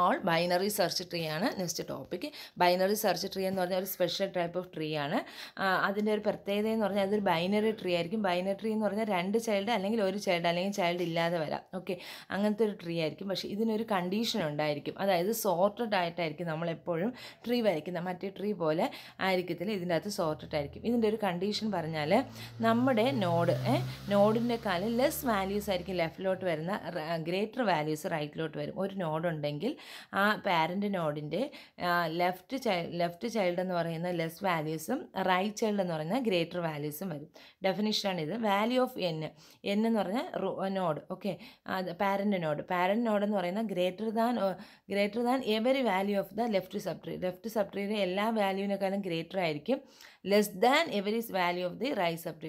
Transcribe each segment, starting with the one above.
All binary search tree ആണ് next topic. Binary search tree എന്ന് പറഞ്ഞാൽ ഒരു സ്പെഷ്യൽ ടൈപ്പ് ഓഫ് ട്രീ ആണ്. അതിൻ്റെ ഒരു പ്രത്യേകത എന്ന് പറഞ്ഞാൽ അതൊരു ബൈനറി ട്രീ ആയിരിക്കും. ബൈനറി ട്രീ എന്ന് പറഞ്ഞാൽ 2 ചൈൽഡ് അല്ലെങ്കിൽ 1 ചൈൽഡ് അല്ലെങ്കിൽ ചൈൽഡ് ഇല്ലാതെ വരാം. ഓക്കെ, അങ്ങനത്തെ ഒരു ട്രീ ആയിരിക്കും. പക്ഷേ ഇതിനൊരു കണ്ടീഷൻ ഉണ്ടായിരിക്കും. അതായത് സോർട്ടഡ് ആയിട്ടായിരിക്കും നമ്മളെപ്പോഴും ട്രീ വരയ്ക്കുന്നത്. മറ്റേ ട്രീ പോലെ ആയിരിക്കത്തില്ല, ഇതിൻ്റെ അകത്ത് സോർട്ടഡ് ആയിരിക്കും. ഇതിൻ്റെ ഒരു കണ്ടീഷൻ പറഞ്ഞാൽ നമ്മുടെ നോഡിൻ്റെ കാലം ലെസ് വാല്യൂസ് ആയിരിക്കും ലെഫ്റ്റിലോട്ട് വരുന്ന, ഗ്രേറ്റർ വാല്യൂസ് റൈറ്റിലോട്ട് വരും. ഒരു നോഡ് ഉണ്ടെങ്കിൽ ആ പാരൻ്റ് നോഡിൻ്റെ ലെഫ്റ്റ് ചൈൽഡ് എന്ന് പറയുന്ന ലെസ് വാല്യൂസും റൈറ്റ് ചൈൽഡ് എന്ന് പറയുന്ന ഗ്രേറ്റർ വാല്യൂസും വരും. ഡെഫിനിഷനാണ് ഇത്. വാല്യൂ ഓഫ് എൻ എന്ന് പറഞ്ഞാൽ നോഡ്. ഓക്കെ, അത് പാരൻ്റ് നോഡ് എന്ന് പറയുന്ന greater than every value of the left sub ട്രീയുടെ എല്ലാ വാല്യൂവിനേക്കാളും ഗ്രേറ്റർ ആയിരിക്കും. Less than every value of the right sub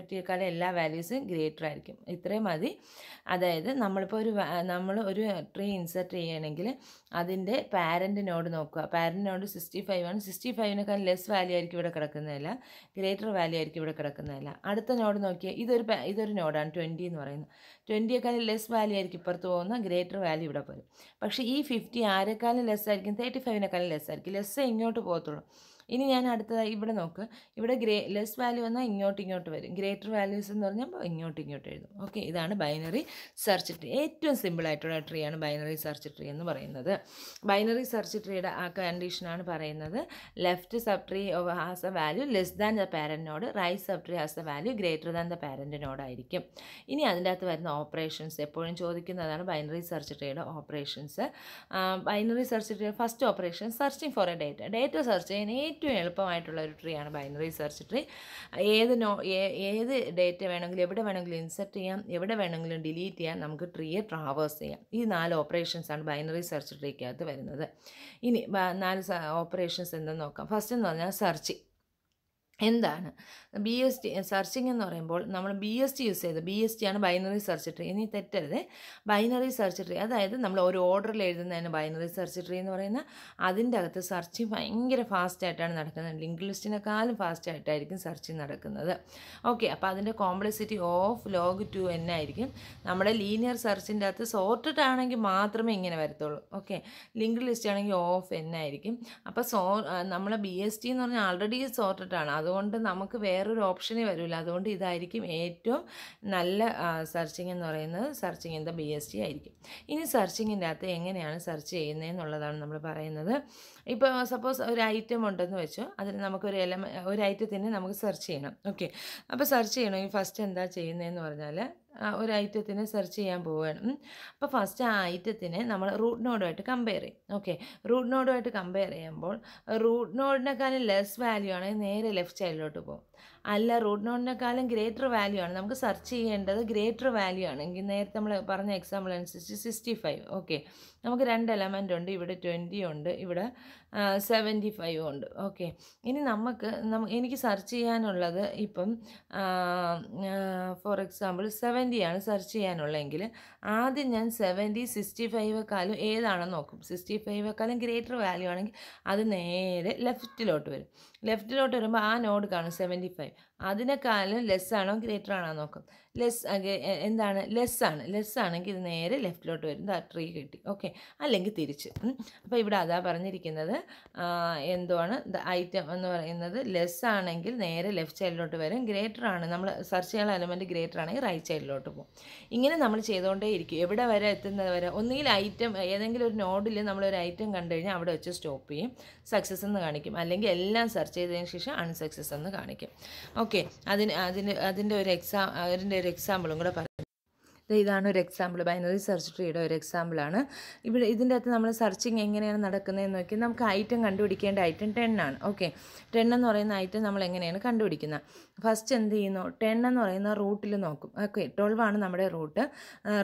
ട്രീയേക്കാളും എല്ലാ വാല്യൂസും ഗ്രേറ്റർ ആയിരിക്കും. ഇത്രയും മതി. അതായത് നമ്മളിപ്പോൾ നമ്മൾ ഒരു ട്രീ ഇൻസെർട്ട് ചെയ്യണമെങ്കിൽ അതിൻ്റെ പാരൻ്റ് നോഡ് നോക്കുക. പാരൻ്റ് നോഡ് 65 ആണ്. 65നേക്കാൾ ലെസ് വാല്യൂ ആയിരിക്കും ഇവിടെ കിടക്കുന്നതല്ല, ഗ്രേറ്റർ വാല്യൂ ആയിരിക്കും ഇവിടെ കിടക്കുന്നതല്ല. അടുത്ത നോഡ് നോക്കിയാൽ ഇതൊരു നോഡാണ് 20 എന്ന് പറയുന്നത്. 20യേക്കാൾ ലെസ് വാല്യൂ ആയിരിക്കും ഇപ്പുറത്ത് പോകുന്ന, ഗ്രേറ്റർ വാല്യൂ ഇവിടെ പോരും. പക്ഷേ ഈ 50 ആരെക്കാളും ലെസ് ആയിരിക്കും, 35നേക്കാളും ലെസ് ആയിരിക്കും. ലെസ്സേ ഇങ്ങോട്ട് പോകത്തുള്ളൂ. ഇനി ഞാൻ അടുത്തതായി ഇവിടെ നോക്ക്. ഇവിടെ ലെസ് വാല്യൂ വന്നാൽ ഇങ്ങോട്ട് വരും. ഗ്രേറ്റർ വാല്യൂസ് എന്ന് പറഞ്ഞാൽ ഇങ്ങോട്ട് എഴുതും. ഓക്കെ, ഇതാണ് ബൈനറി സെർച്ച് ട്രീ. ഏറ്റവും സിമ്പിളായിട്ടുള്ള ട്രീ ആണ് ബൈനറി സെർച്ച് ട്രീ എന്ന് പറയുന്നത്. ബൈനറി സെർച്ച് ട്രീയുടെ ആ കണ്ടീഷനാണ് പറയുന്നത്. Left sub tree has a value less than the parent node, right sub tree has a value greater than the parent node ആയിരിക്കും. ഇനി അതിൻ്റെ അകത്ത് വരുന്ന ഓപ്പറേഷൻസ് എപ്പോഴും ചോദിക്കുന്നതാണ് ബൈനറി സെർച്ച് ട്രീയുടെ operations. Binary search tree first operation searching for a data search ചെയ്യാൻ ഏറ്റവും എളുപ്പമായിട്ടുള്ള ഒരു ട്രീ ആണ് ബൈനറി സെർച്ച് ട്രീ. ഏത് ഡേറ്റ വേണമെങ്കിലും എവിടെ വേണമെങ്കിലും ഇൻസെർട്ട് ചെയ്യാം, എവിടെ വേണമെങ്കിലും ഡിലീറ്റ് ചെയ്യാം, നമുക്ക് ട്രീയെ ട്രാവേഴ്സ് ചെയ്യാം. ഈ 4 ഓപ്പറേഷൻസാണ് ബൈനറി സെർച്ച് ട്രീക്കകത്ത് വരുന്നത്. ഇനി 4 ഓപ്പറേഷൻസ് എന്തെന്ന് നോക്കാം. ഫസ്റ്റ് എന്ന് പറഞ്ഞാൽ സെർച്ചിങ്. എന്താണ് BST സെർച്ചിങ് എന്ന് പറയുമ്പോൾ നമ്മൾ BST യൂസ് ചെയ്ത്, BST ആണ് ബൈനറി സെർച്ച് ട്രീ. ഇനി തെറ്റരുത്, ബൈനറി സെർച്ച് ട്രീ അതായത് നമ്മൾ ഒരു ഓർഡറിൽ എഴുതുന്നതിന് ബൈനറി സെർച്ച് ട്രീ എന്ന് പറയുന്ന, അതിൻ്റെ അകത്ത് സെർച്ചിങ് ഭയങ്കര ഫാസ്റ്റായിട്ടാണ് നടക്കുന്നത്. ലിങ്ക് ലിസ്റ്റിനെക്കാളും ഫാസ്റ്റായിട്ടായിരിക്കും സെർച്ചിങ് നടക്കുന്നത്. ഓക്കെ, അപ്പോൾ അതിൻ്റെ കോംപ്ലക്സിറ്റി ഓഫ് log 2n ആയിരിക്കും. നമ്മുടെ ലീനിയർ സെർച്ചിൻ്റെ അകത്ത് സോർട്ടഡ് ആണെങ്കിൽ മാത്രമേ ഇങ്ങനെ വരത്തുള്ളൂ. ഓക്കെ, ലിങ്ക് ലിസ്റ്റ് ആണെങ്കിൽ ഓഫ് n ആയിരിക്കും. അപ്പോൾ നമ്മളെ BST എന്ന് പറഞ്ഞാൽ ആൾറെഡി സോർട്ടഡ് ആണ്, അതുകൊണ്ട് നമുക്ക് വേറൊരു ഓപ്ഷനേ വരില്ല. അതുകൊണ്ട് ഇതായിരിക്കും ഏറ്റവും നല്ല സെർച്ചിങ് എന്ന് പറയുന്നത്. സെർച്ചിങ് ഇൻ ദ BST ആയിരിക്കും. ഇനി സെർച്ചിങ്ങിൻ്റെ അകത്ത് എങ്ങനെയാണ് സെർച്ച് ചെയ്യുന്നതെന്നുള്ളതാണ് നമ്മൾ പറയുന്നത്. ഇപ്പോൾ സപ്പോസ് ഒരു ഐറ്റം ഉണ്ടെന്ന് വെച്ചോ, അതിന് നമുക്കൊരു ഒരു ഐറ്റത്തിന് നമുക്ക് സെർച്ച് ചെയ്യണം. ഓക്കെ, അപ്പോൾ സെർച്ച് ചെയ്യണമെങ്കിൽ ഫസ്റ്റ് എന്താ ചെയ്യുന്നതെന്ന് പറഞ്ഞാൽ ഒരു ഐറ്റത്തിനെ സെർച്ച് ചെയ്യാൻ പോവുകയാണ്. അപ്പോൾ ഫസ്റ്റ് ആ ഐറ്റത്തിനെ നമ്മൾ റൂട്ട് നോഡുമായിട്ട് കമ്പയർ ചെയ്യും. ഓക്കെ, റൂട്ട് നോഡുമായിട്ട് കമ്പയർ ചെയ്യുമ്പോൾ റൂട്ട് നോഡിനേക്കാളും ലെസ് വാല്യൂ ആണെങ്കിൽ നേരെ ലെഫ്റ്റ് സൈഡിലോട്ട് പോകും. അല്ല, റൂട്ട് നോഡിനേക്കാളും ഗ്രേറ്റർ വാല്യൂ ആണ് നമുക്ക് സെർച്ച് ചെയ്യേണ്ടത്, ഗ്രേറ്റർ വാല്യൂ ആണെങ്കിൽ നേരത്തെ നമ്മൾ പറഞ്ഞ എക്സാമ്പിൾ അനുസരിച്ച് 65. ഓക്കെ, നമുക്ക് 2 എലമെൻ്റ് ഉണ്ട്. ഇവിടെ 20 ഉണ്ട്, ഇവിടെ 75 ഉണ്ട്. ഓക്കെ, ഇനി എനിക്ക് സെർച്ച് ചെയ്യാനുള്ളത് ഇപ്പം ഫോർ എക്സാമ്പിൾ 70 ആണ് സെർച്ച് ചെയ്യാനുള്ളതെങ്കിൽ ആദ്യം ഞാൻ 70 65ക്കാളും ഏതാണെന്ന് നോക്കും. 65ക്കാളും ഗ്രേറ്റർ വാല്യൂ ആണെങ്കിൽ അത് നേരെ ലെഫ്റ്റിലോട്ട് വരും. ലെഫ്റ്റിലോട്ട് വരുമ്പോൾ ആ നോഡ് കാണും 75. അതിനേക്കാളും ലെസ് ആണോ ഗ്രേറ്റർ ആണോ നോക്കും. എന്താണ് ലെസ് ആണെങ്കിൽ ഇത് നേരെ ലെഫ്റ്റിലോട്ട് വരും. ട്രീ കിട്ടി. ഓക്കെ, അല്ലെങ്കിൽ തിരിച്ച്. അപ്പോൾ ഇവിടെ അതാ പറഞ്ഞിരിക്കുന്നത്. എന്തുവാണ് ഐറ്റം എന്ന് പറയുന്നത്, ലെസ് ആണെങ്കിൽ നേരെ ലെഫ്റ്റ് സൈഡിലോട്ട് വരും, ഗ്രേറ്റർ ആണ് നമ്മൾ സെർച്ച് ചെയ്യാനുള്ള എലമെൻറ്റ് ഗ്രേറ്റർ ആണെങ്കിൽ റൈറ്റ് സൈഡിലോട്ട് പോകും. ഇങ്ങനെ നമ്മൾ ചെയ്തുകൊണ്ടേ ഇരിക്കും, എവിടെ വരെ എത്തുന്നത് വരെ. ഒന്നുകിൽ ഐറ്റം ഏതെങ്കിലും ഒരു നോഡിൽ നമ്മളൊരു ഐറ്റം കണ്ടു കഴിഞ്ഞാൽ അവിടെ വെച്ച് സ്റ്റോപ്പ് ചെയ്യും, സക്സസ് എന്ന് കാണിക്കും. അല്ലെങ്കിൽ എല്ലാം സെർച്ച് ചെയ്തതിന് ശേഷം അൺസക്സസ് എന്ന് കാണിക്കും. ഓക്കെ, അതിൻ്റെ ഒരു എക്സാമ്പിളും കൂടെ പറയാം. ഇതാണ് ഒരു എക്സാമ്പിൾ, ബൈനറി സെർച്ച് ട്രീയുടെ ഒരു എക്സാമ്പിളാണ്. ഇവിടെ ഇതിൻ്റെ അകത്ത് നമ്മൾ സെർച്ചിങ് എങ്ങനെയാണ് നടക്കുന്നതെന്ന് നോക്കി നമുക്ക് ഐറ്റം കണ്ടുപിടിക്കേണ്ട ഐറ്റം 10 ആണ്. ഓക്കെ, 10 എന്ന് പറയുന്ന ഐറ്റം നമ്മൾ എങ്ങനെയാണ് കണ്ടുപിടിക്കുന്നത്? ഫസ്റ്റ് എന്ത് ചെയ്യുന്നു, 10 എന്ന് പറയുന്ന റൂട്ടിൽ നോക്കും. ഓക്കെ, 12 ആണ് നമ്മുടെ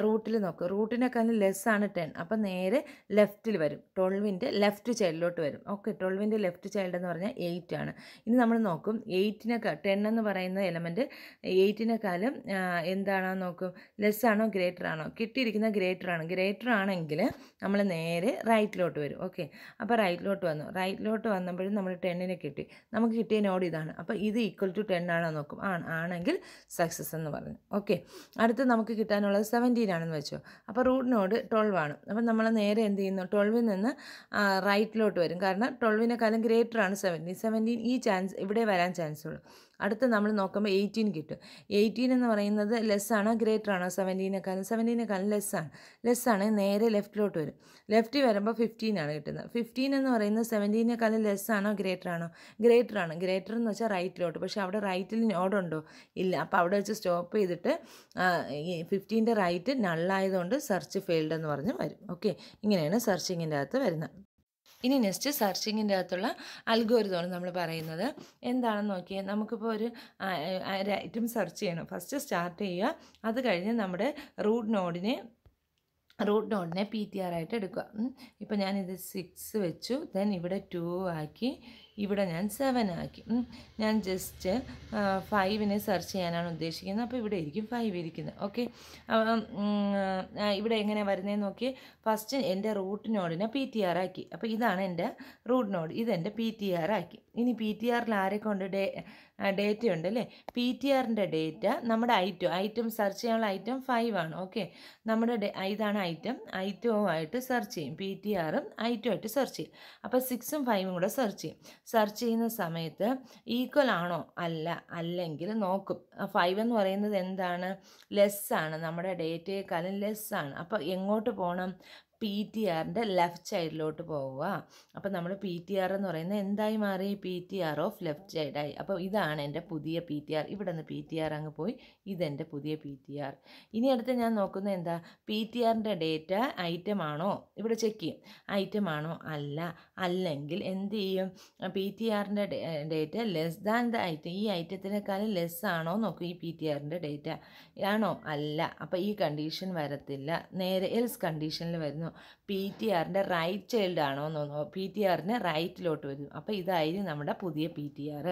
റൂട്ടിൽ നോക്കും. റൂട്ടിനേക്കാളും ലെസ് ആണ് 10, അപ്പം നേരെ ലെഫ്റ്റിൽ വരും. 12ൻ്റെ ലെഫ്റ്റ് ചൈൽഡിലോട്ട് വരും. ഓക്കെ, 12ൻ്റെ ലെഫ്റ്റ് ചൈൽഡ് എന്ന് പറഞ്ഞാൽ 8 ആണ്. ഇനി നമ്മൾ നോക്കും 10 എന്ന് പറയുന്ന എലമെൻറ്റ് 8നേക്കാളും എന്താണെന്ന് നോക്കും, ലെസ് ആണോ ഗ്രേറ്റർ ആണോ? കിട്ടിയിരിക്കുന്ന ഗ്രേറ്റർ ആണെങ്കിൽ നമ്മൾ നേരെ റൈറ്റിലോട്ട് വരും. ഓക്കെ, അപ്പോൾ റൈറ്റിലോട്ട് വന്നപ്പോഴും നമ്മൾ 10നെ കിട്ടി. നമുക്ക് കിട്ടിയ നോഡ് ഇതാണ്. അപ്പോൾ ഇത് ഈക്വൽ ടു 10 ആണോ നോക്കും. ആണെങ്കിൽ സക്സസ് എന്ന് പറഞ്ഞു. ഓക്കെ, അടുത്ത് നമുക്ക് കിട്ടാനുള്ളത് 17 ആണെന്ന് വെച്ചോ. അപ്പോൾ റൂട്ട് നോഡ് 12 ആണ്. അപ്പം നമ്മൾ നേരെ എന്ത് ചെയ്യുന്നു, 12ൽ നിന്ന് റൈറ്റിലോട്ട് വരും. കാരണം 12നേക്കാളും ഗ്രേറ്റർ ആണ് 17. ഈ ചാൻസ് ഇവിടെ വരാൻ ചാൻസ് ഉള്ളൂ. അടുത്ത് നമ്മൾ നോക്കുമ്പോൾ 18 കിട്ടും. 18 എന്ന് പറയുന്നത് ലെസ് ആണോ ഗ്രേറ്റർ ആണോ? 17നേക്കാളും ലെസ്സാണ്. നേരെ ലെഫ്റ്റിലോട്ട് വരും. ലെഫ്റ്റിൽ വരുമ്പോൾ 15 ആണ് കിട്ടുന്നത്. 15 എന്ന് പറയുന്നത് 17നേക്കാളും ലെസ് ആണോ ഗ്രേറ്റർ ആണോ? ഗ്രേറ്റർ ആണ്. ഗ്രേറ്റർ എന്ന് വെച്ചാൽ റൈറ്റിലോട്ട്. പക്ഷേ അവിടെ റൈറ്റിൽ നോഡുണ്ടോ? ഇല്ല. അപ്പോൾ അവിടെ വെച്ച് സ്റ്റോപ്പ് ചെയ്തിട്ട് ഈ 15ൻ്റെ റൈറ്റ് നള്ളായതുകൊണ്ട് സെർച്ച് ഫെയിൽഡ് എന്ന് പറഞ്ഞ് വരും. ഓക്കെ, ഇങ്ങനെയാണ് സെർച്ചിങ്ങിൻ്റെ അകത്ത് വരുന്നത്. ഇനി നെക്സ്റ്റ് സെർച്ചിങ്ങിൻ്റെ അകത്തുള്ള അൽഗോരിതമാണ് നമ്മൾ പറയുന്നത്. എന്താണെന്ന് നോക്കിയാൽ നമുക്കിപ്പോൾ ഒരു ഐറ്റം സെർച്ച് ചെയ്യണം. ഫസ്റ്റ് സ്റ്റാർട്ട് ചെയ്യുക. അത് കഴിഞ്ഞ് നമ്മുടെ റൂട്ട് നോഡിനെ PTR ആയിട്ട് എടുക്കുക. ഇപ്പോൾ ഞാനിത് 6 വെച്ചു. ദെൻ ഇവിടെ 2 ആക്കി. ഇവിടെ ഞാൻ 7 ആക്കി. ഞാൻ ജസ്റ്റ് 5നെ സെർച്ച് ചെയ്യാനാണ് ഉദ്ദേശിക്കുന്നത്. അപ്പോൾ ഇവിടെ ഇരിക്കും 5 ഇരിക്കുന്നത്. ഓക്കെ, ഇവിടെ എങ്ങനെ വരുന്നതെന്ന് നോക്കി. ഫസ്റ്റ് എൻ്റെ റൂട്ട് നോഡിനെ PTR ആക്കി. അപ്പോൾ ഇതാണ് എൻ്റെ റൂട്ട് നോഡ്. ഇതെൻ്റെ PTR ആക്കി. ഇനി PTRൽ ആരൊക്കെ ഉണ്ട്? ഡേറ്റ ഉണ്ട് അല്ലേ? PTRൻ്റെ ഡേറ്റ നമ്മുടെ ഐറ്റം സെർച്ച് ചെയ്യാനുള്ള ഐറ്റം 5 ആണ്. ഓക്കെ, നമ്മുടെ ഇതാണ് ഐറ്റവുമായിട്ട് സെർച്ച് ചെയ്യും. PTRും ഐറ്റവുമായിട്ട് സെർച്ച് ചെയ്യും. അപ്പോൾ 6ഉം 5ഉം കൂടെ സെർച്ച് ചെയ്യും. സെർച്ച് ചെയ്യുന്ന സമയത്ത് ഈക്വൽ ആണോ? അല്ലെങ്കിൽ നോക്കും. 5 എന്ന് പറയുന്നത് എന്താണ്? ലെസ്സാണ്. നമ്മുടെ ഡേറ്റയെക്കാളും ലെസ്സാണ്. അപ്പോൾ എങ്ങോട്ട് പോകണം? PTRൻ്റെ ലെഫ്റ്റ് സൈഡിലോട്ട് പോവുക. അപ്പോൾ നമ്മൾ PTR എന്ന് പറയുന്നത് എന്തായി മാറി? PTR ഓഫ് ലെഫ്റ്റ് സൈഡായി. അപ്പോൾ ഇതാണ് എൻ്റെ പുതിയ PTR. ഇവിടെ നിന്ന് PTR അങ്ങ് പോയി. ഇതെൻ്റെ പുതിയ PTR. ഇനി അടുത്ത് ഞാൻ നോക്കുന്നത് എന്താ? PTRൻ്റെ ഡേറ്റ ഐറ്റം ആണോ? ഇവിടെ ചെക്ക് ചെയ്യും. ഐറ്റം ആണോ? അല്ലെങ്കിൽ എന്ത് ചെയ്യും? PTRൻ്റെ data less than the item. ഈ ഐറ്റത്തിനേക്കാളും ലെസ് ആണോ നോക്കും. ഈ PTRൻ്റെ ഡേറ്റ ആണോ? അപ്പോൾ ഈ കണ്ടീഷൻ വരത്തില്ല. നേരെ എൽസ് കണ്ടീഷനിൽ വരുന്നു. PTRൻ്റെ റൈറ്റ് ചൈൽഡ് ആണോ എന്ന് തോന്നുന്നു. PTRന് റൈറ്റിലോട്ട് വരും. അപ്പോൾ ഇതായിരിക്കും നമ്മുടെ പുതിയ PTR.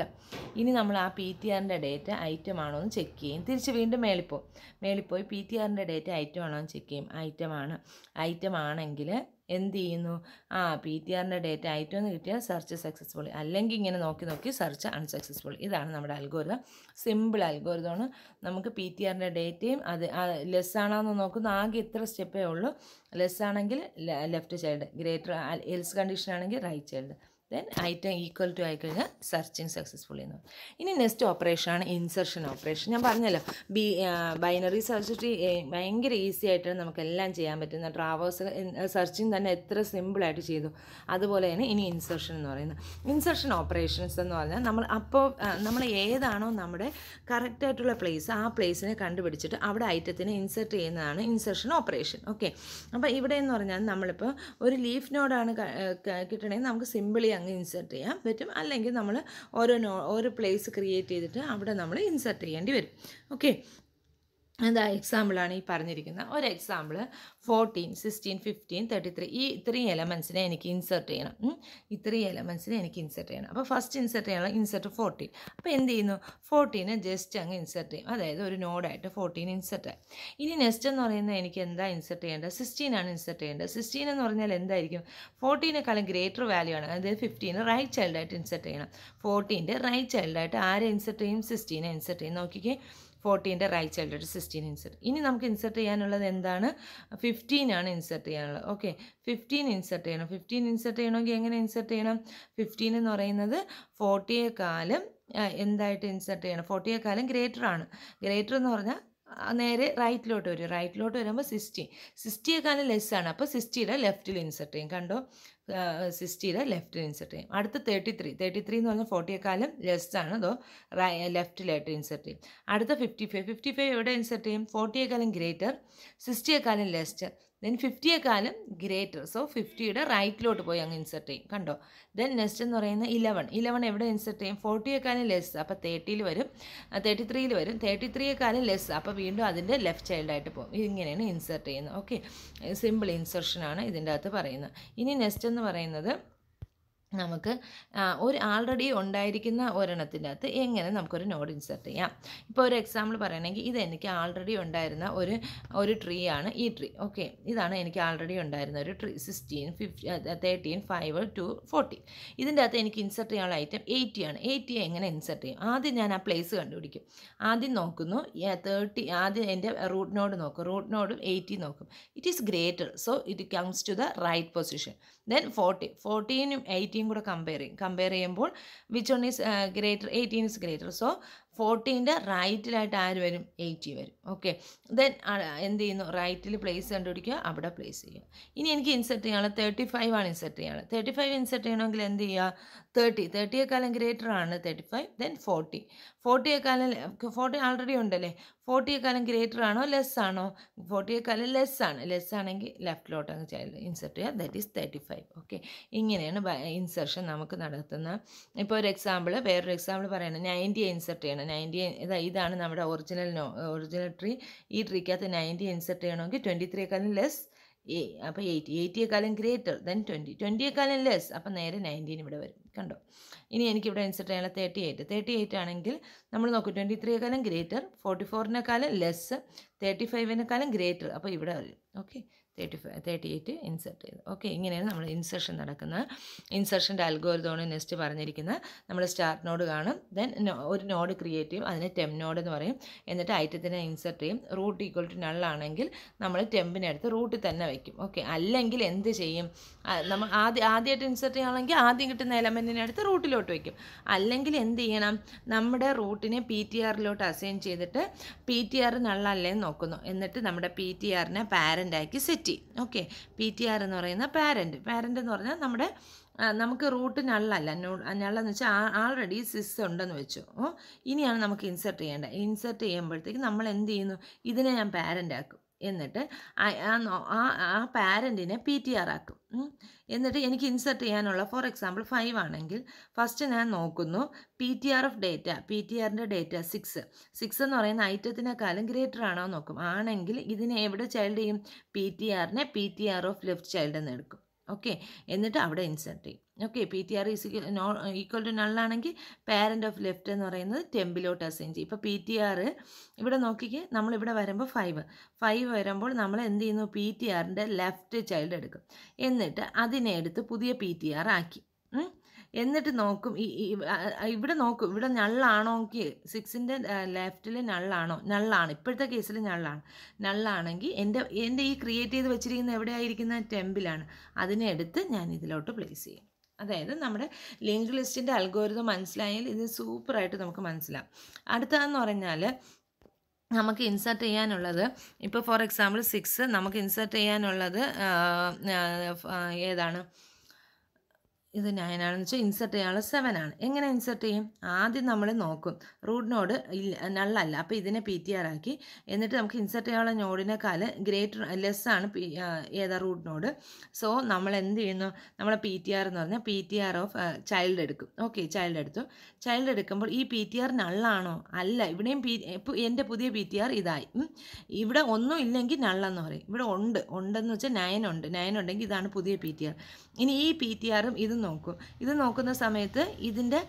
ഇനി നമ്മൾ ആ PTRൻ്റെ ഡേറ്റ ഐറ്റം ആണോ എന്ന് ചെക്ക് ചെയ്യും. തിരിച്ച് വീണ്ടും മേളിപ്പോയി PTRൻ്റെ ഡേറ്റ ഐറ്റം ആണോ എന്ന് ചെക്ക് ചെയ്യും. ഐറ്റം ആണെങ്കിൽ എന്ത് ചെയ്യുന്നു? PTRൻ്റെ ഡേറ്റ ഐറ്റം എന്ന് കിട്ടിയാൽ സെർച്ച് സക്സസ്ഫുൾ. അല്ലെങ്കിൽ ഇങ്ങനെ നോക്കി സെർച്ച് അൺസക്സസ്ഫുൾ. ഇതാണ് നമ്മുടെ അൽഗോരിതം. സിമ്പിൾ അൽഗോരിതമാണ്. നമുക്ക് PTRൻ്റെ ഡേറ്റയും അത് ലെസ് ആണോന്ന് നോക്കുന്നു. ആകെ ഇത്ര സ്റ്റെപ്പേ ഉള്ളൂ. ലെസ് ആണെങ്കിൽ left child, greater else condition ആണെങ്കിൽ right child. Then item equal to ആയിക്കഴിഞ്ഞാൽ സെർച്ചിങ് സക്സസ്ഫുൾ എന്ന് പറയും. ഇനി നെക്സ്റ്റ് ഓപ്പറേഷനാണ് ഇൻസർഷൻ ഓപ്പറേഷൻ. ഞാൻ പറഞ്ഞല്ലോ ബൈനറി സെർച്ച് ട്രീ ഭയങ്കര ഈസി ആയിട്ട് നമുക്കെല്ലാം ചെയ്യാൻ പറ്റുന്ന ട്രാവേഴ്സ് സെർച്ചിങ് തന്നെ എത്ര സിമ്പിളായിട്ട് ചെയ്തു. അതുപോലെയാണ് ഇനി ഇൻസർഷൻ എന്ന് പറയുന്നത്. ഇൻസർഷൻ ഓപ്പറേഷൻസ് എന്ന് പറഞ്ഞാൽ നമ്മൾ ഏതാണോ നമ്മുടെ കറക്റ്റായിട്ടുള്ള പ്ലേസ്, ആ പ്ലേസിനെ കണ്ടുപിടിച്ചിട്ട് അവിടെ ഐറ്റത്തിനെ ഇൻസർട്ട് ചെയ്യുന്നതാണ് ഇൻസർഷൻ ഓപ്പറേഷൻ. ഓക്കെ, അപ്പോൾ ഇവിടെ എന്ന് പറഞ്ഞാൽ നമ്മളിപ്പോൾ ഒരു ലീഫ് നോഡാണ് കിട്ടണമെങ്കിൽ നമുക്ക് സിമ്പിളി അങ്ങ് ഇൻസർട്ട് ചെയ്യാൻ പറ്റും. അല്ലെങ്കിൽ നമ്മൾ ഓരോ പ്ലേസ് ക്രിയേറ്റ് ചെയ്തിട്ട് അവിടെ നമ്മൾ ഇൻസർട്ട് ചെയ്യേണ്ടി വരും. ഓക്കെ, എന്താ എക്സാമ്പിളാണ് ഈ പറഞ്ഞിരിക്കുന്നത്. ഒരു എക്സാമ്പിൾ 14, 16, 15, 33 ഈ 3 എലമെൻസിനെ എനിക്ക് ഇൻസർട്ട് ചെയ്യണം. അപ്പോൾ ഫസ്റ്റ് ഇൻസർട്ട് ചെയ്യാനുള്ള ഇൻസർട്ട് 14. അപ്പോൾ എന്ത് ചെയ്യുന്നു? 14 ജസ്റ്റ് അങ്ങ് ഇൻസർട്ട് ചെയ്യും. അതായത് ഒരു നോഡായിട്ട് 14 ഇൻസർട്ട് ആയി. ഇനി നെക്സ്റ്റ് എന്ന് പറയുന്നത് എനിക്ക് എന്താ ഇൻസർട്ട് ചെയ്യേണ്ടത്? 16 ആണ് ഇൻസർട്ട് ചെയ്യേണ്ടത്. 16 എന്ന് പറഞ്ഞാൽ എന്തായിരിക്കും? 14നേക്കാളും ഗ്രേറ്റർ വാല്യൂ ആണ്. അതായത് 15 റൈറ്റ് ചൈൽഡായിട്ട് ഇൻസർട്ട് ചെയ്യണം. 14ൻ്റെ റൈറ്റ് ചൈൽഡായിട്ട് ആരെ ഇൻസർട്ട് ചെയ്യും? 16 ഇൻസർട്ട് ചെയ്യും. നോക്കിക്കേ, 14ൻ്റെ റൈറ്റ് ചൈൽഡായിട്ട് 16 ഇൻസർട്ട്. ഇനി നമുക്ക് ഇൻസർട്ട് ചെയ്യാനുള്ളത് എന്താണ്? 15 ആണ് ഇൻസർട്ട് ചെയ്യാനുള്ളത്. ഓക്കെ, 15 ഇൻസർട്ട് ചെയ്യണം. 15 ഇൻസർട്ട് ചെയ്യണമെങ്കിൽ എങ്ങനെ ഇൻസർട്ട് ചെയ്യണം? 15 എന്ന് പറയുന്നത് 40യേക്കാളും എന്തായിട്ട് ഇൻസർട്ട് ചെയ്യണം? 40യേക്കാളും ഗ്രേറ്റർ ആണ്. ഗ്രേറ്റർ എന്ന് പറഞ്ഞാൽ നേരെ റൈറ്റിലോട്ട് വരും. റൈറ്റിലോട്ട് വരുമ്പോൾ 60യേക്കാളും ലെസ്സാണ്. അപ്പോൾ 60യുടെ ലെഫ്റ്റിൽ ഇൻസർട്ട് ചെയ്യും. കണ്ടോ, 60യുടെ ലെഫ്റ്റിൽ ഇൻസർട്ട് ചെയ്യും. അടുത്ത 33 എന്ന് പറഞ്ഞാൽ 40യേക്കാളും ലെസ്സാണ്. അതോ ലെഫ്റ്റിലായിട്ട് ഇൻസർട്ട് ചെയ്യും. അടുത്ത 55 എവിടെ ഇൻസർട്ട് ചെയ്യും? 40യേക്കാളും ഗ്രേറ്റർ, 60യേക്കാളും ലെസ്റ്റ്, ദെൻ 50യേക്കാളും ഗ്രേറ്റർ. സോ 50യുടെ റൈറ്റിലോട്ട് പോയി അങ്ങ് ഇൻസർട്ട് ചെയ്യും. കണ്ടോ, ദെൻ നെക്സ്റ്റ് എന്ന് പറയുന്നത് 11 എവിടെ ഇൻസർട്ട് ചെയ്യും? 40യേക്കാളും ലെസ്, അപ്പോൾ 30യിൽ വരും, 33യിൽ വരും. 33യേക്കാളും ലെസ്, അപ്പോൾ വീണ്ടും അതിൻ്റെ ലെഫ്റ്റ് ചൈൽഡായിട്ട് പോകും. ഇങ്ങനെയാണ് ഇൻസർട്ട് ചെയ്യുന്നത്. ഓക്കെ, സിമ്പിൾ ഇൻസർഷനാണ് ഇതിൻ്റെ അകത്ത് പറയുന്നത്. ഇനി നെക്സ്റ്റ് എന്ന് പറയുന്നത് നമുക്ക് ഒരു ആൾറെഡി ഉണ്ടായിരിക്കുന്ന ഒരെണ്ണത്തിൻ്റെ അകത്ത് എങ്ങനെ നമുക്കൊരു നോഡ് ഇൻസെർട്ട് ചെയ്യാം. ഇപ്പോൾ ഒരു എക്സാമ്പിൾ പറയണമെങ്കിൽ ഇതെനിക്ക് ആൾറെഡി ഉണ്ടായിരുന്ന ഒരു ട്രീ ആണ് ഈ ട്രീ. ഓക്കെ, ഇതാണ് എനിക്ക് ആൾറെഡി ഉണ്ടായിരുന്ന ഒരു ട്രീ 16, 13, 5 to 40. ഇതിൻ്റെ അകത്ത് എനിക്ക് ഇൻസെർട്ട് ചെയ്യാനുള്ള ഐറ്റം 80 ആണ്. 80 എങ്ങനെ ഇൻസെർട്ട് ചെയ്യും? ആദ്യം ഞാൻ ആ പ്ലേസ് കണ്ടുപിടിക്കും. ആദ്യം നോക്കുന്നു 30, ആദ്യം എൻ്റെ റൂട്ട് നോഡ് നോക്കും. റൂട്ട് നോഡും 80 നോക്കും. It is greater, so it comes to the right position. Then 14നും 18 കൂടെ കമ്പയർ ചെയ്യുമ്പോൾ which one is greater? 18 is greater. So 14ൻ്റെ റൈറ്റിലായിട്ട് ആര് വരും? 80 വരും. ഓക്കെ, ദെൻ എന്ത് ചെയ്യുന്നു? റൈറ്റിൽ പ്ലേസ് കണ്ടുപിടിക്കുക, അവിടെ പ്ലേസ് ചെയ്യുക. ഇനി എനിക്ക് ഇൻസെർട്ട് ചെയ്യാനുള്ള 35 ആണ് ഇൻസെർട്ട് ചെയ്യാനുള്ളത്. 35 ഇൻസെർട്ട് ചെയ്യണമെങ്കിൽ എന്ത് ചെയ്യുക? 30യേക്കാളും ഗ്രേറ്റർ ആണ് 35. ദെൻ 40 ആൾറെഡി ഉണ്ടല്ലേ. 40യേക്കാളും ഗ്രേറ്റർ ആണോ ലെസ് ആണോ? 40യേക്കാളും ലെസ് ആണ്. ലെസ് ആണെങ്കിൽ ലെഫ്റ്റിലോട്ട് അങ്ങ് ചൈൽഡ് ഇൻസെർട്ട് ചെയ്യുക, ദാറ്റ് ഈസ് 35. ഓക്കെ, ഇങ്ങനെയാണ് ഇൻസെർഷൻ നമുക്ക് നടത്തുന്നത്. ഇപ്പോൾ ഒരു എക്സാമ്പിൾ, വേറൊരു എക്സാമ്പിൾ പറയണം. 90 ഇൻസെർട്ട് ചെയ്യണം. 90 ഇതാണ് നമ്മുടെ ഒറിജിനൽ ട്രീ. ഈ ട്രീക്കകത്ത് 90 ഇൻസെർട്ട് ചെയ്യണമെങ്കിൽ 23യേക്കാളും ലെസ് അപ്പോൾ 80യേക്കാളും ഗ്രേറ്റർ, ദെൻ 20യേക്കാളും ലെസ്, അപ്പോൾ നേരെ 19 ഇവിടെ വരും. കണ്ടോ? ഇനി എനിക്കിവിടെ ഇൻസെർട്ട് ചെയ്യാനുള്ള 38 ആണെങ്കിൽ നമ്മൾ നോക്കും 23യേക്കാളും ഗ്രേറ്റർ, 44നേക്കാളും ലെസ്, 35നേക്കാളും ഗ്രേറ്റർ, അപ്പോൾ ഇവിടെ വരും. ഓക്കെ, 38 ഇൻസെർട്ട് ചെയ്തു. ഓക്കെ, ഇങ്ങനെയാണ് നമ്മൾ ഇൻസെർഷൻ നടക്കുന്നത്. ഇൻസെർഷൻ്റെ അൽഗോരിതമാണ് നെക്സ്റ്റ് പറഞ്ഞിരിക്കുന്നത്. നമ്മൾ സ്റ്റാർട്ട് നോഡ് കാണും, ദെൻ ഒരു നോഡ് ക്രിയേറ്റ് ചെയ്യും, അതിനെ ടെംപ് നോഡ് എന്ന് പറയും. എന്നിട്ട് ഐറ്റത്തിനെ ഇൻസെർട്ട് ചെയ്യും. റൂട്ട് ഈക്വൽ ടു നൾ ആണെങ്കിൽ നമ്മൾ ടെമ്പിനെ എടുത്ത് റൂട്ടിൽ തന്നെ വയ്ക്കും. ഓക്കെ, അല്ലെങ്കിൽ എന്ത് ചെയ്യും? നമ്മൾ ആദ്യമായിട്ട് ഇൻസെർട്ട് ചെയ്യുകയാണെങ്കിൽ ആദ്യം കിട്ടുന്ന എലമെൻറ്റിനെ എടുത്ത് റൂട്ടിലോട്ട് വയ്ക്കും. അല്ലെങ്കിൽ എന്ത് ചെയ്യണം? നമ്മുടെ റൂട്ടിനെ PTRലോട്ട് അസൈൻ ചെയ്തിട്ട് PTR നള്ളല്ലേന്ന് നോക്കുന്നു. എന്നിട്ട് നമ്മുടെ PTRനെ പാരൻ്റാക്കി സെറ്റ് ചെയ്യും. ഓക്കെ, PTR എന്ന് പറയുന്ന പാരൻ്റ് എന്ന് പറഞ്ഞാൽ നമുക്ക് റൂട്ട് നള്ളല്ല. നള്ളെന്ന് വെച്ചാൽ ആൾറെഡി സിസ് ഉണ്ടെന്ന് വെച്ചു. ഇനിയാണ് നമുക്ക് ഇൻസെർട്ട് ചെയ്യേണ്ടത്. ഇൻസെർട്ട് ചെയ്യുമ്പോഴത്തേക്ക് നമ്മൾ എന്ത് ചെയ്യുന്നു? ഇതിനെ ഞാൻ പാരൻ്റ് ആക്കും. എന്നിട്ട് ആ പാരൻറ്റിനെ PTR ആക്കും. എന്നിട്ട് എനിക്ക് ഇൻസെർട്ട് ചെയ്യാനുള്ള, ഫോർ എക്സാമ്പിൾ 5 ആണെങ്കിൽ ഫസ്റ്റ് ഞാൻ നോക്കുന്നു PTR ഓഫ് ഡേറ്റ. PTRൻ്റെ ഡേറ്റ 6 എന്ന് പറയുന്ന ഐറ്റത്തിനേക്കാളും ഗ്രേറ്റർ ആണോ നോക്കും. ആണെങ്കിൽ ഇതിനെ എവിടെ ചൈൽഡ് ചെയ്യും? PTRനെ PTR ഓഫ് ലെഫ്റ്റ് ചൈൽഡ് എന്ന് എടുക്കും. ഓക്കെ, എന്നിട്ട് അവിടെ ഇൻസെർട്ട് ചെയ്യും. ഓക്കെ, PTR ഈക്വൽ ടു നള്ളാണെങ്കിൽ പാരൻ്റ് ഓഫ് ലെഫ്റ്റ് എന്ന് പറയുന്നത് ടെമ്പിലോട്ട് അസൈൻ ചെയ്യും. ഇപ്പോൾ PTR ഇവിടെ നോക്കിക്കേ, നമ്മളിവിടെ വരുമ്പോൾ 5 വരുമ്പോൾ നമ്മൾ എന്ത് ചെയ്യുന്നു? PTRൻ്റെ ലെഫ്റ്റ് ചൈൽഡ് എടുക്കും. എന്നിട്ട് അതിനെ എടുത്ത് പുതിയ PTR ആക്കി. എന്നിട്ട് നോക്കും, ഇവിടെ നോക്കും, ഇവിടെ നള്ളാണോങ്കിൽ 6ൻ്റെ ലെഫ്റ്റിൽ നള്ളാണ്. ഇപ്പോഴത്തെ കേസിൽ നള്ളാണെങ്കിൽ എൻ്റെ ഈ ക്രിയേറ്റ് ചെയ്ത് വെച്ചിരിക്കുന്ന എവിടെയായിരിക്കുന്ന ടെമ്പിലാണ്. അതിനെ എടുത്ത് ഞാൻ ഇതിലോട്ട് പ്ലേസ് ചെയ്യും. അതായത് നമ്മുടെ ലിങ്ക്ഡ് ലിസ്റ്റിൻ്റെ അൽഗോരിതം മനസ്സിലായാൽ ഇത് സൂപ്പറായിട്ട് നമുക്ക് മനസ്സിലാവും. അടുത്തതെന്ന് പറഞ്ഞാൽ നമുക്ക് ഇൻസെർട്ട് ചെയ്യാനുള്ളത്, ഇപ്പോൾ ഫോർ എക്സാമ്പിൾ 6 നമുക്ക് ഇൻസെർട്ട് ചെയ്യാനുള്ളത് ഏതാണ്? ഇത് 9 ആണെന്ന് വെച്ചാൽ ഇൻസെർട്ട് ചെയ്യാനുള്ള 7 ആണ്. എങ്ങനെ ഇൻസെർട്ട് ചെയ്യും? ആദ്യം നമ്മൾ നോക്കും റൂട്ട് നോഡ് നള്ളല്ല, അപ്പോൾ ഇതിനെ PTR ആക്കി. എന്നിട്ട് നമുക്ക് ഇൻസെർട്ട് ചെയ്യാനുള്ള നോഡിനേക്കാൾ ലെസ് ആണ് ഏതാ? Root node. സോ നമ്മൾ എന്ത് ചെയ്യുന്നു? നമ്മളെ PTR എന്ന് പറഞ്ഞാൽ PTR ഓഫ് ചൈൽഡ് എടുക്കും. ഓക്കെ, ചൈൽഡ് എടുത്തു. ചൈൽഡ് എടുക്കുമ്പോൾ ഈ PTR നള്ളാണോ? അല്ല. ഇവിടെയും എൻ്റെ പുതിയ PTR ഇതായി. ഇവിടെ ഒന്നും ഇല്ലെങ്കിൽ നള്ളെന്ന് പറയും. ഇവിടെ ഉണ്ടെന്ന് വെച്ചാൽ 9 ഉണ്ട്. 9 ഉണ്ടെങ്കിൽ ഇതാണ് പുതിയ PTR. ഇനി ഈ PTRും ഇത് നോക്കും. ഇത് നോക്കുന്ന സമയത്ത് ഇതിൻ്റെ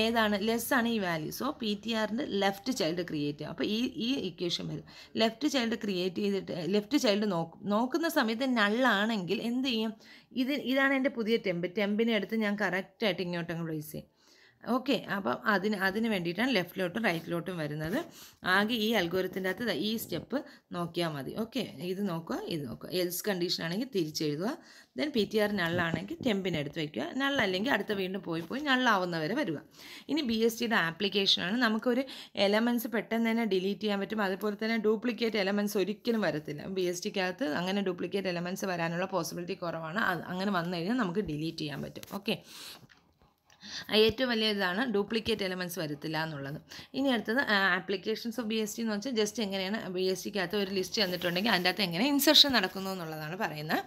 ഏതാണ്? ലെസ് ആണ് ഈ വാല്യൂ. സോ PTRൻ്റെ ലെഫ്റ്റ് ചൈൽഡ് ക്രിയേറ്റ് ചെയ്യും. അപ്പോൾ ഈ ഇക്വേഷൻ വരും. ലെഫ്റ്റ് ചൈൽഡ് ക്രിയേറ്റ് ചെയ്തിട്ട് ലെഫ്റ്റ് ചൈൽഡ് നോക്കുന്ന സമയത്ത് നള്ളാണെങ്കിൽ എന്ത് ചെയ്യും? ഇതാണ് എൻ്റെ പുതിയ ടെമ്പിനെ എടുത്ത് ഞാൻ കറക്റ്റായിട്ട് ഇങ്ങോട്ടങ്ങ് പ്ലേസ് ചെയ്യും. ഓക്കെ, അപ്പം അതിന് വേണ്ടിയിട്ടാണ് ലെഫ്റ്റിലോട്ടും റൈറ്റിലോട്ടും വരുന്നത്. ആകെ ഈ അൽഗോരിതത്തിൻ്റെ അകത്ത് ഈ സ്റ്റെപ്പ് നോക്കിയാൽ മതി. ഓക്കെ, ഇത് നോക്കുക. എൽസ് കണ്ടീഷൻ ആണെങ്കിൽ തിരിച്ചെഴുതുക. ദെൻ PTR നള്ളാണെങ്കിൽ ടെമ്പിനെ എടുത്ത് വയ്ക്കുക. നള്ളല്ലെങ്കിൽ അടുത്ത വീണ്ടും പോയി നള്ളാവുന്നവരെ വരിക. ഇനി BSTയുടെ ആപ്ലിക്കേഷനാണ്. നമുക്കൊരു എലമെൻറ്റ്സ് പെട്ടെന്ന് തന്നെ ഡിലീറ്റ് ചെയ്യാൻ പറ്റും. അതുപോലെ തന്നെ ഡ്യൂപ്ലിക്കേറ്റ് എലമെൻറ്റ്സ് ഒരിക്കലും വരത്തില്ല. BSTക്കകത്ത് അങ്ങനെ ഡ്യൂപ്ലിക്കേറ്റ് എലമെൻറ്റ്സ് വരാനുള്ള പോസിബിലിറ്റി കുറവാണ്. അങ്ങനെ വന്നു കഴിഞ്ഞാൽ നമുക്ക് ഡിലീറ്റ് ചെയ്യാൻ പറ്റും. ഓക്കെ, ഏറ്റവും വലിയ ഇതാണ് ഡ്യൂപ്ലിക്കേറ്റ് എലമെൻറ്റ്സ് വരത്തില്ല എന്നുള്ളത്. ഇനി അടുത്തത് ആപ്ലിക്കേഷൻസ് ഓഫ് BST എന്ന് വെച്ചാൽ ജസ്റ്റ് എങ്ങനെയാണ് BSTക്കകത്ത് ഒരു ലിസ്റ്റ് തന്നിട്ടുണ്ടെങ്കിൽ അതിൻ്റെ അകത്ത് എങ്ങനെ ഇൻസെർഷൻ നടക്കുന്നു എന്നുള്ളതാണ് പറയുന്നത്.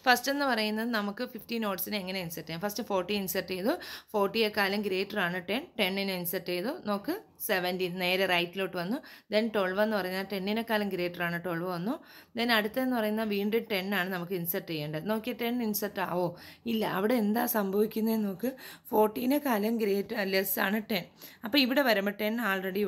ഫസ്റ്റ് എന്ന് പറയുന്നത് നമുക്ക് 50 നോട്ട്സിനെ എങ്ങനെ ഇൻസെർട്ട് ചെയ്യാം. ഫസ്റ്റ് 40 ഇൻസെർട്ട് ചെയ്തു. 40യേക്കാളും ഗ്രേറ്റർ ആണ് 10. 10നെ ഇൻസെർട്ട് ചെയ്തു. നോക്ക് 17 നേരെ റൈറ്റിലോട്ട് വന്നു. ദെൻ 12 എന്ന് പറഞ്ഞാൽ 10-നേക്കാളും ഗ്രേറ്റർ ആണ്, 12 വന്നു. ദെൻ അടുത്തെന്ന് പറയുന്നത് വീണ്ടും 10 ആണ് നമുക്ക് ഇൻസെർട്ട് ചെയ്യേണ്ടത്. നോക്കി 10 ഇൻസെർട്ട് ആവോ? ഇല്ല. അവിടെ എന്താ സംഭവിക്കുന്നതെന്ന് നോക്ക്. 14-നേക്കാളും ലെസ് ആണ് 10. അപ്പോൾ ഇവിടെ വരുമ്പോൾ 10 ആൾറെഡി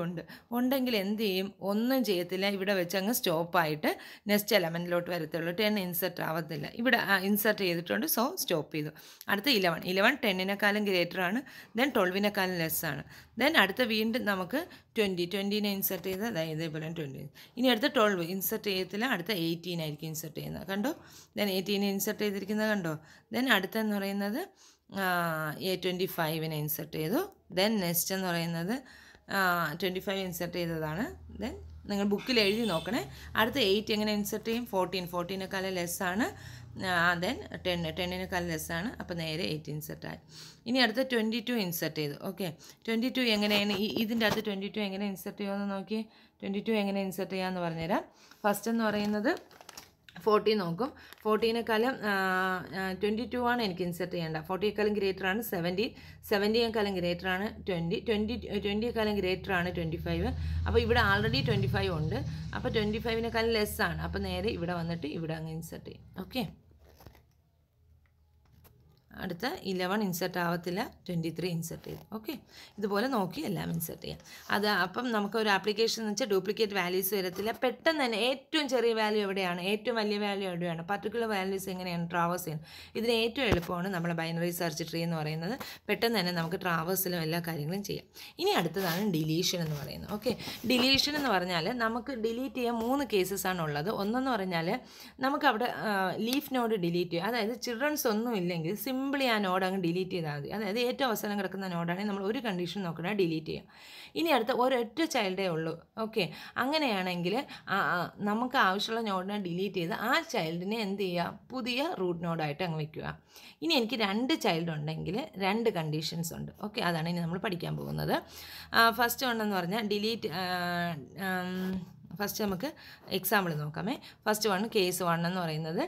ഉണ്ടെങ്കിൽ എന്ത് ചെയ്യും? ഒന്നും ചെയ്യത്തില്ല, ഇവിടെ വെച്ച് അങ്ങ് സ്റ്റോപ്പായിട്ട് നെക്സ്റ്റ് എലമെൻറ്റിലോട്ട് വരത്തുള്ളൂ. 10 ഇൻസെർട്ട് ആവത്തില്ല. ഇവിടെ ഇൻസെർട്ട് ചെയ്തിട്ടുണ്ട്, സോ സ്റ്റോപ്പ് ചെയ്തു. അടുത്ത 11 10-നേക്കാളും ഗ്രേറ്റർ ആണ്, ദെൻ 12-നേക്കാളും ലെസ് ആണ്. ദെൻ അടുത്ത വീണ്ടും നമുക്ക് 20-നെ ഇൻസെർട്ട് ചെയ്ത് ഇതേപോലെ 20. ഇനി അടുത്ത 12 ഇൻസെർട്ട് ചെയ്യത്തില്ല, അടുത്ത 18 ആയിരിക്കും ഇൻസെർട്ട് ചെയ്യുന്നത്. കണ്ടോ? ദെൻ 18 ഇൻസെർട്ട് ചെയ്തിരിക്കുന്നത് കണ്ടോ? ദെൻ അടുത്തെന്ന് പറയുന്നത് 25-നെ ഇൻസെർട്ട് ചെയ്തു. ദെൻ നെക്സ്റ്റ് എന്ന് പറയുന്നത് 25 ഇൻസെർട്ട് ചെയ്തതാണ്. ദെൻ നിങ്ങൾ ബുക്കിൽ എഴുതി നോക്കണേ. അടുത്ത 8 എങ്ങനെ ഇൻസെർട്ട് ചെയ്യും? 14-നേക്കാളും ലെസ്സാണ്. ദെൻ 10-നേക്കാളും ലെസ്സാണ്. അപ്പോൾ നേരെ 8 ഇൻസെർട്ടായി. ഇനി അടുത്ത 22 ഇൻസെർട്ട് ചെയ്തു. ഓക്കെ, 22 എങ്ങനെയാണ്? ഇതിൻ്റെ അകത്ത് 22 എങ്ങനെ ഇൻസെർട്ട് ചെയ്യുമെന്ന് നോക്കി. 22 എങ്ങനെ ഇൻസെർട്ട് ചെയ്യാമെന്ന് പറഞ്ഞുതരാം. ഫസ്റ്റ് എന്ന് പറയുന്നത് 40 നോക്കും. 40-നേക്കാളും 22 ആണ് എനിക്ക് ഇൻസെർട്ട് ചെയ്യേണ്ടത്. 40-യേക്കാളും ഗ്രേറ്റർ ആണ് 70. 70-യേക്കാളും ഗ്രേറ്റർ ആണ് 20. 20-യേക്കാളും ഗ്രേറ്റർ ആണ് 25. അപ്പോൾ ഇവിടെ ആൾറെഡി 25 ഉണ്ട്. അപ്പോൾ 25-നേക്കാളും ലെസ് ആണ്. അപ്പോൾ നേരെ ഇവിടെ വന്നിട്ട് ഇവിടെ അങ്ങ് ഇൻസെർട്ട് ചെയ്യും. ഓക്കെ, അടുത്ത 11 ഇൻസെർട്ട് ആവത്തില്ല, 23 ഇൻസെർട്ട് ചെയ്യും. ഓക്കെ, ഇതുപോലെ നോക്കി എല്ലാം ഇൻസെർട്ട് ചെയ്യാം. അത് അപ്പം നമുക്കൊരു ആപ്ലിക്കേഷൻ എന്ന് വെച്ചാൽ ഡ്യൂപ്ലിക്കേറ്റ് വാല്യൂസ് വരത്തില്ല. പെട്ടെന്ന് തന്നെ ഏറ്റവും ചെറിയ വാല്യൂ എവിടെയാണ്, ഏറ്റവും വലിയ വാല്യൂ എവിടെയാണ്, പർട്ടിക്കുലർ വാല്യൂസ് എങ്ങനെയാണ് ട്രാവേഴ്സ് ചെയ്യുന്നത്. ഇതിന് ഏറ്റവും എളുപ്പമാണ് നമ്മുടെ ബൈനറി സെർച്ച് ട്രീ എന്ന് പറയുന്നത്. പെട്ടെന്ന് തന്നെ നമുക്ക് ട്രാവേഴ്സിലും എല്ലാ കാര്യങ്ങളും ചെയ്യാം. ഇനി അടുത്തതാണ് ഡിലീഷൻ എന്ന് പറയുന്നത്. ഓക്കെ, ഡിലീഷൻ എന്ന് പറഞ്ഞാൽ നമുക്ക് ഡിലീറ്റ് ചെയ്യാൻ 3 കേസസ് ആണ് ഉള്ളത്. ഒന്നെന്ന് പറഞ്ഞാൽ നമുക്കവിടെ ലീഫ് നോഡ് ഡിലീറ്റ് ചെയ്യുക. അതായത് ചിൽഡ്രൻസ് ഒന്നും ഇല്ലെങ്കിൽ സിമ്പിളി ആ നോഡ് അങ്ങ് ഡിലീറ്റ് ചെയ്താൽ മതി. അതായത് ഏറ്റവും അവസാനം കിടക്കുന്ന നോഡാണെങ്കിൽ നമ്മൾ ഒരു കണ്ടീഷൻ നോക്കണേ ഡിലീറ്റ് ചെയ്യാം. ഇനി അടുത്ത ഒരൊറ്റ ചൈൽഡേ ഉള്ളൂ. ഓക്കെ, അങ്ങനെയാണെങ്കിൽ നമുക്ക് ആവശ്യമുള്ള നോഡിനെ ഡിലീറ്റ് ചെയ്ത് ആ ചൈൽഡിനെ എന്ത് ചെയ്യുക? പുതിയ റൂട്ട് നോഡായിട്ട് അങ്ങ് വയ്ക്കുക. ഇനി എനിക്ക് 2 ചൈൽഡ് ഉണ്ടെങ്കിൽ 2 കണ്ടീഷൻസ് ഉണ്ട്. ഓക്കെ, അതാണ് ഇനി നമ്മൾ പഠിക്കാൻ പോകുന്നത്. ഫസ്റ്റ് വണ്ണെന്ന് പറഞ്ഞാൽ ഡിലീറ്റ്. ഫസ്റ്റ് നമുക്ക് എക്സാമ്പിൾ നോക്കാമേ. ഫസ്റ്റ് വൺ കേസ് 1 എന്ന് പറയുന്നത്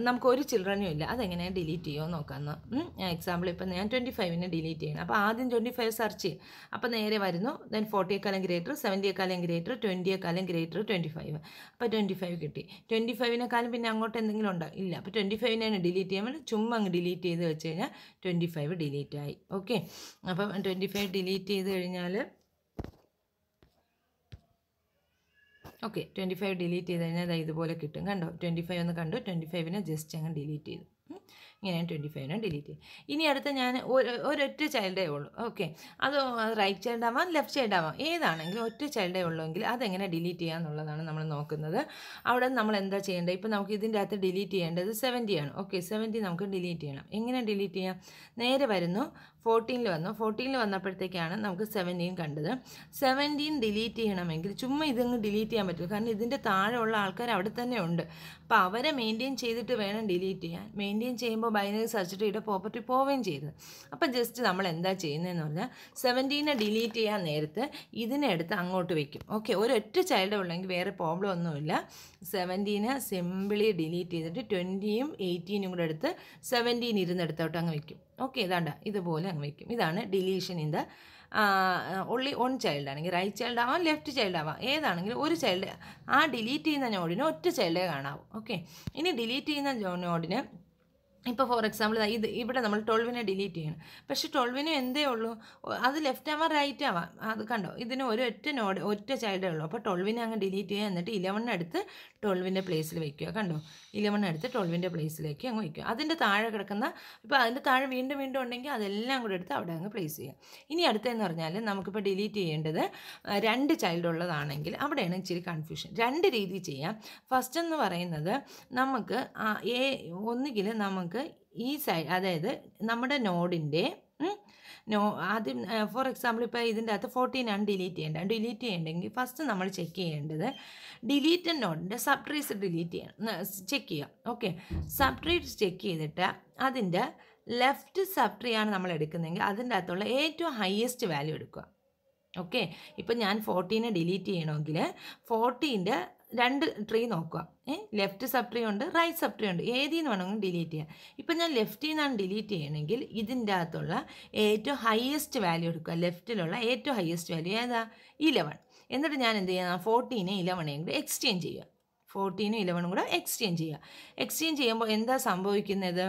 നമുക്ക് ഒരു ചിൽഡ്രനും ഇല്ല, അതെങ്ങനെയാണ് ഡിലീറ്റ് ചെയ്യുമോ നോക്കാമെന്ന്. എക്സാമ്പിൾ ഇപ്പം ഞാൻ 25-നെ ഡിലീറ്റ് ചെയ്യണം. അപ്പോൾ ആദ്യം 25 സെർച്ച് ചെയ്യും. അപ്പോൾ നേരെ വരുന്നു. ദെൻ 40-യേക്കാളും ഗ്രേറ്റർ, 70-യേക്കാളും ഗ്രേറ്റർ, 20-യേക്കാളും ഗ്രേറ്റർ 25. അപ്പോൾ 25 കിട്ടി. 25-നേക്കാളും പിന്നെ അങ്ങോട്ട് എന്തെങ്കിലും ഉണ്ടോ? ഇല്ല. അപ്പോൾ 25-നെ ഡിലീറ്റ് ചെയ്യുമ്പോൾ ചുമ്മാ അങ്ങ് ഡിലീറ്റ് ചെയ്ത് വെച്ച് കഴിഞ്ഞാൽ 25 ഡിലീറ്റ് ആയി. ഓക്കെ, അപ്പം 25 ഡിലീറ്റ് ചെയ്ത് കഴിഞ്ഞാൽ ഓക്കെ, 25 ഡിലീറ്റ് ചെയ്ത് കഴിഞ്ഞാൽ ഇതുപോലെ കിട്ടും. കണ്ടോ? 25 ഒന്ന് കണ്ടു, 25-നെ ജസ്റ്റ് അങ്ങ് ഡിലീറ്റ് ചെയ്തു. ഇങ്ങനെയാണ് 25-നെ ഡിലീറ്റ് ചെയ്യും. ഇനി അടുത്ത ഞാൻ ഒരൊറ്റ ചൈൽഡേ ഉള്ളൂ. ഓക്കെ, അത് റൈറ്റ് ചൈൽഡ് ആവാം, ലെഫ്റ്റ് ചൈൽഡ് ആവാം, ഏതാണെങ്കിലും ഒറ്റ ചൈൽഡേ ഉള്ളൂവെങ്കിൽ അതെങ്ങനെ ഡിലീറ്റ് ചെയ്യുക എന്നുള്ളതാണ് നമ്മൾ നോക്കുന്നത്. അവിടെ നമ്മൾ എന്താ ചെയ്യേണ്ടത്? ഇപ്പോൾ നമുക്ക് ഇതിൻ്റെ അകത്ത് ഡിലീറ്റ് ചെയ്യേണ്ടത് 70 ആണ്. ഓക്കെ, 70 നമുക്ക് ഡിലീറ്റ് ചെയ്യണം. എങ്ങനെ ഡിലീറ്റ് ചെയ്യാം? നേരെ വരുന്നു, 14-ൽ വന്നു. 14-ൽ വന്നപ്പോഴത്തേക്കാണ് നമുക്ക് 17 കണ്ടത്. 17 ഡിലീറ്റ് ചെയ്യണമെങ്കിൽ ചുമ്മാ ഇതങ്ങ് ഡിലീറ്റ് ചെയ്യാൻ പറ്റില്ല. കാരണം ഇതിൻ്റെ താഴെ ഉള്ള ആൾക്കാർ അവിടെ തന്നെ ഉണ്ട്. അപ്പോൾ അവരെ മെയിൻറ്റെയിൻ ചെയ്തിട്ട് വേണം ഡിലീറ്റ് ചെയ്യാൻ. മെയിൻറ്റെയിൻ ചെയ്യുമ്പോൾ ബൈനറി സെർച്ച് ട്രീയുടെ പ്രോപ്പർട്ടി പോവുകയും ചെയ്തത്. അപ്പം ജസ്റ്റ് നമ്മൾ എന്താ ചെയ്യുന്നതെന്ന് പറഞ്ഞാൽ 17-നെ ഡിലീറ്റ് ചെയ്യാൻ നേരത്ത് ഇതിനെ എടുത്ത് അങ്ങോട്ട് വയ്ക്കും. ഓക്കെ, ഒരൊറ്റ ചൈൽഡ് ഉള്ളെങ്കിൽ വേറെ പ്രോബ്ലം ഒന്നുമില്ല. 17-നെ സിമ്പിളി ഡിലീറ്റ് ചെയ്തിട്ട് 20-യും 18-നും കൂടെ എടുത്ത് 17 ഇരുന്നെടുത്തോട്ട് അങ്ങ് വയ്ക്കും. ഓക്കെ, ഇതാണ്ട ഇതുപോലെ അങ്ങ് വയ്ക്കും. ഇതാണ് deletion in the only 1 child ആണെങ്കിൽ റൈറ്റ് ചൈൽഡ് ആവാം, ലെഫ്റ്റ് ചൈൽഡ് ആവാം, ഏതാണെങ്കിലും ഒരു ചൈൽഡ്, ആ ഡിലീറ്റ് ചെയ്യുന്ന നോഡിന് ഒറ്റ ചൈൽഡേ കാണാവൂ. ഓക്കെ, ഇനി ഡിലീറ്റ് ചെയ്യുന്ന നോഡിന് ഇപ്പോൾ ഫോർ എക്സാമ്പിൾ ഇവിടെ നമ്മൾ 12-നെ ഡിലീറ്റ് ചെയ്യണം. പക്ഷേ 12-നും എന്തേ ഉള്ളൂ? അത് ലെഫ്റ്റ് ആവാം, റൈറ്റ് ആവാം. അത് കണ്ടോ? ഇതിന് ഒറ്റ ചൈൽഡേ ഉള്ളൂ. അപ്പോൾ 12-നെ അങ്ങ് ഡിലീറ്റ് ചെയ്യുക. എന്നിട്ട് 11 എടുത്ത് 12-ൻ്റെ പ്ലേസിൽ വയ്ക്കുക. കണ്ടോ? 11 എടുത്ത് 12-ൻ്റെ പ്ലേസിലേക്ക് അങ്ങ് വയ്ക്കുക. അതിൻ്റെ താഴെ കിടക്കുന്ന, ഇപ്പോൾ അതിൻ്റെ താഴെ വീണ്ടും ഉണ്ടെങ്കിൽ അതെല്ലാം കൂടെ എടുത്ത് അവിടെ അങ്ങ് പ്ലേസ് ചെയ്യുക. ഇനി അടുത്തതെന്ന് പറഞ്ഞാൽ നമുക്കിപ്പോൾ ഡിലീറ്റ് ചെയ്യേണ്ടത് 2 ചൈൽഡ് ഉള്ളതാണെങ്കിൽ അവിടെയാണ് ഇച്ചിരി കൺഫ്യൂഷൻ. 2 രീതി ചെയ്യാം. ഫസ്റ്റ് എന്ന് പറയുന്നത് നമുക്ക് ഒന്നുകിൽ നമുക്ക് ഈ സൈഡ്, അതായത് നമ്മുടെ നോഡിൻ്റെ ആദ്യം ഫോർ എക്സാമ്പിൾ ഇപ്പോൾ ഇതിൻ്റെ അകത്ത് 14 ആണ് ഡിലീറ്റ് ചെയ്യേണ്ടതെങ്കിൽ ഫസ്റ്റ് നമ്മൾ ചെക്ക് ചെയ്യേണ്ടത് ഡിലീറ്റഡ് നോഡിൻ്റെ സബ് ട്രീസ് ചെക്ക് ചെയ്യുക. ഓക്കെ, സബ് ട്രീസ് ചെക്ക് ചെയ്തിട്ട് അതിൻ്റെ ലെഫ്റ്റ് സബ് ട്രീ ആണ് നമ്മൾ എടുക്കുന്നതെങ്കിൽ അതിൻ്റെ അകത്തുള്ള ഏറ്റവും ഹയസ്റ്റ് വാല്യൂ എടുക്കുക. ഓക്കെ, ഇപ്പം ഞാൻ 14-നെ ഡിലീറ്റ് ചെയ്യണമെങ്കിൽ 14-ൻ്റെ രണ്ട് ട്രീ നോക്കുക. ലെഫ്റ്റ് സബ് ട്രീ ഉണ്ട്, റൈറ്റ് സബ് ട്രീ ഉണ്ട്. ഏതിൽ നിന്ന് വേണമെങ്കിലും ഡിലീറ്റ് ചെയ്യാം. ഇപ്പം ഞാൻ ലെഫ്റ്റിൽ നിന്നാണ് ഡിലീറ്റ് ചെയ്യണമെങ്കിൽ ഇതിൻ്റെ അകത്തുള്ള ഏറ്റവും ഹയസ്റ്റ് വാല്യൂ എടുക്കുക. ലെഫ്റ്റിലുള്ള ഏറ്റവും ഹയസ്റ്റ് വാല്യൂ ഏതാ? 11. എന്നിട്ട് ഞാൻ എന്ത് ചെയ്യുക? 14 11 കൂടെ എക്സ്ചേഞ്ച് ചെയ്യുക. 14 11 കൂടെ എക്സ്ചേഞ്ച് ചെയ്യുക. എക്സ്ചേഞ്ച് ചെയ്യുമ്പോൾ എന്താ സംഭവിക്കുന്നത്?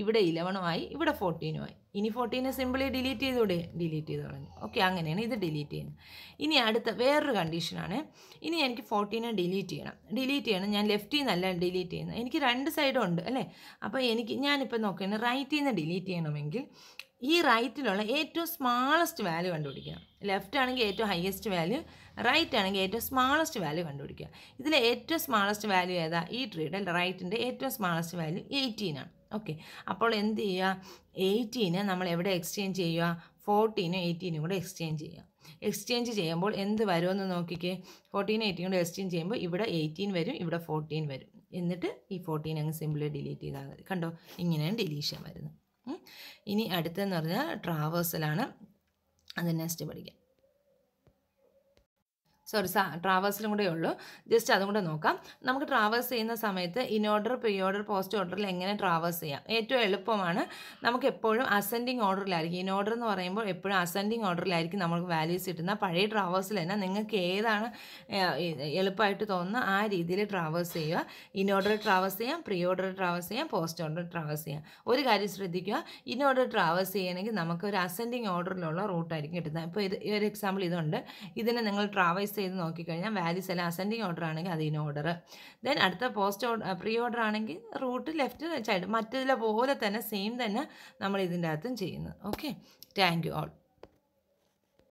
ഇവിടെ 11 ആയി, ഇവിടെ 14 ആയി. ഇനി 14 സിമ്പിളി ഡിലീറ്റ് ചെയ്തൂടെ? ഡിലീറ്റ് ചെയ്ത് കളഞ്ഞു. ഓക്കെ, അങ്ങനെയാണ് ഇത് ഡിലീറ്റ് ചെയ്യുന്നത്. ഇനി അടുത്ത വേറൊരു കണ്ടീഷനാണ്. ഇനി എനിക്ക് 14 ഡിലീറ്റ് ചെയ്യണം. ഞാൻ ലെഫ്റ്റിൽ നിന്നല്ല ഡിലീറ്റ് ചെയ്യുന്നത്. എനിക്ക് രണ്ട് സൈഡും ഉണ്ട് അല്ലേ? അപ്പോൾ ഞാനിപ്പോൾ നോക്കുന്നത് റൈറ്റിൽ നിന്ന് ഡിലീറ്റ് ചെയ്യണമെങ്കിൽ ഈ റൈറ്റിലുള്ള ഏറ്റവും സ്മാളസ്റ്റ് വാല്യൂ കണ്ടുപിടിക്കണം. ലെഫ്റ്റ് ആണെങ്കിൽ ഏറ്റവും ഹയസ്റ്റ് വാല്യൂ, റൈറ്റ് ആണെങ്കിൽ ഏറ്റവും സ്മാളസ്റ്റ് വാല്യൂ കണ്ടുപിടിക്കുക. ഇതിൽ ഏറ്റവും സ്മാളസ്റ്റ് വാല്യൂ ഏതാ? ഈ ട്രീയുടെ റൈറ്റിൻ്റെ ഏറ്റവും സ്മാളസ്റ്റ് വാല്യൂ 18 ആണ്. ഓക്കെ, അപ്പോൾ എന്ത് ചെയ്യുക? 18 നമ്മൾ എവിടെ എക്സ്ചേഞ്ച് ചെയ്യുക? 14 18 കൂടെ എക്സ്ചേഞ്ച് ചെയ്യുക. എക്സ്ചേഞ്ച് ചെയ്യുമ്പോൾ എന്ത് വരുമെന്ന് നോക്കിക്കേ. 14 18 കൂടെ എക്സ്ചേഞ്ച് ചെയ്യുമ്പോൾ ഇവിടെ 18 വരും, ഇവിടെ 14 വരും. എന്നിട്ട് ഈ 14 അങ്ങ് സിമ്പിളി ഡിലീറ്റ് ചെയ്താൽ മതി. കണ്ടോ, ഇങ്ങനെയാണ് ഡിലീഷൻ വരുന്നത്. ഇനി അടുത്തെന്ന് പറഞ്ഞാൽ ട്രാവേഴ്സലാണ്. അത് നെക്സ്റ്റ് പഠിക്കാം. ട്രാവേഴ്സിലും കൂടെ ഉള്ളൂ. ജസ്റ്റ് അതും കൂടെ നോക്കാം. നമുക്ക് ട്രാവേഴ്സ് ചെയ്യുന്ന സമയത്ത് in order, pre order, post ഓർഡറിൽ എങ്ങനെ ട്രാവേഴ്സ് ചെയ്യാം? ഏറ്റവും എളുപ്പമാണ്. നമുക്ക് എപ്പോഴും അസെൻഡിങ് ഓർഡറിലായിരിക്കും. ഇൻ ഓർഡർ എന്ന് പറയുമ്പോൾ എപ്പോഴും അസെൻഡിങ് ഓർഡറിലായിരിക്കും നമുക്ക് വാല്യൂസ് കിട്ടുന്ന. പഴയ ട്രാവേഴ്സിൽ തന്നെ നിങ്ങൾക്ക് ഏതാണ് എളുപ്പമായിട്ട് തോന്നുന്ന ആ രീതിയിൽ ട്രാവേഴ്സ് ചെയ്യുക. ഇൻ ഓർഡർ ട്രാവേഴ്സ് ചെയ്യാം, പ്രീ ഓർഡർ ട്രാവേഴ്സ് ചെയ്യാം, പോസ്റ്റ് ഓർഡർ ട്രാവേഴ്സ് ചെയ്യാം. ഒരു കാര്യം ശ്രദ്ധിക്കുക, ഇൻ ഓർഡർ ട്രാവേഴ്സ് ചെയ്യണമെങ്കിൽ നമുക്ക് ഒരു അസെൻഡിങ് ഓർഡറിലുള്ള റൂട്ടായിരിക്കും കിട്ടുന്നത്. ഇപ്പോൾ ഈ ഒരു എക്സാമ്പിൾ ഇതുണ്ട്. ഇതിനെ നിങ്ങൾ ട്രാവേഴ്സ് ചെയ്ത് നോക്കിക്കഴിഞ്ഞാൽ വാല്യൂസ് എല്ലാം അസെൻഡിങ് ഓർഡർ ആണെങ്കിൽ അത് ഇൻ ഓർഡർ. ദെൻ അടുത്ത പോസ്റ്റ് ഓർഡർ, പ്രീ ഓർഡർ ആണെങ്കിൽ റൂട്ട് ലെഫ്റ്റ് സൈഡ് മറ്റേതിലെ പോലെ തന്നെ സെയിം തന്നെ നമ്മൾ ഇതിൻ്റെ അകത്തും ചെയ്യുന്നത്. Okay, thank you all.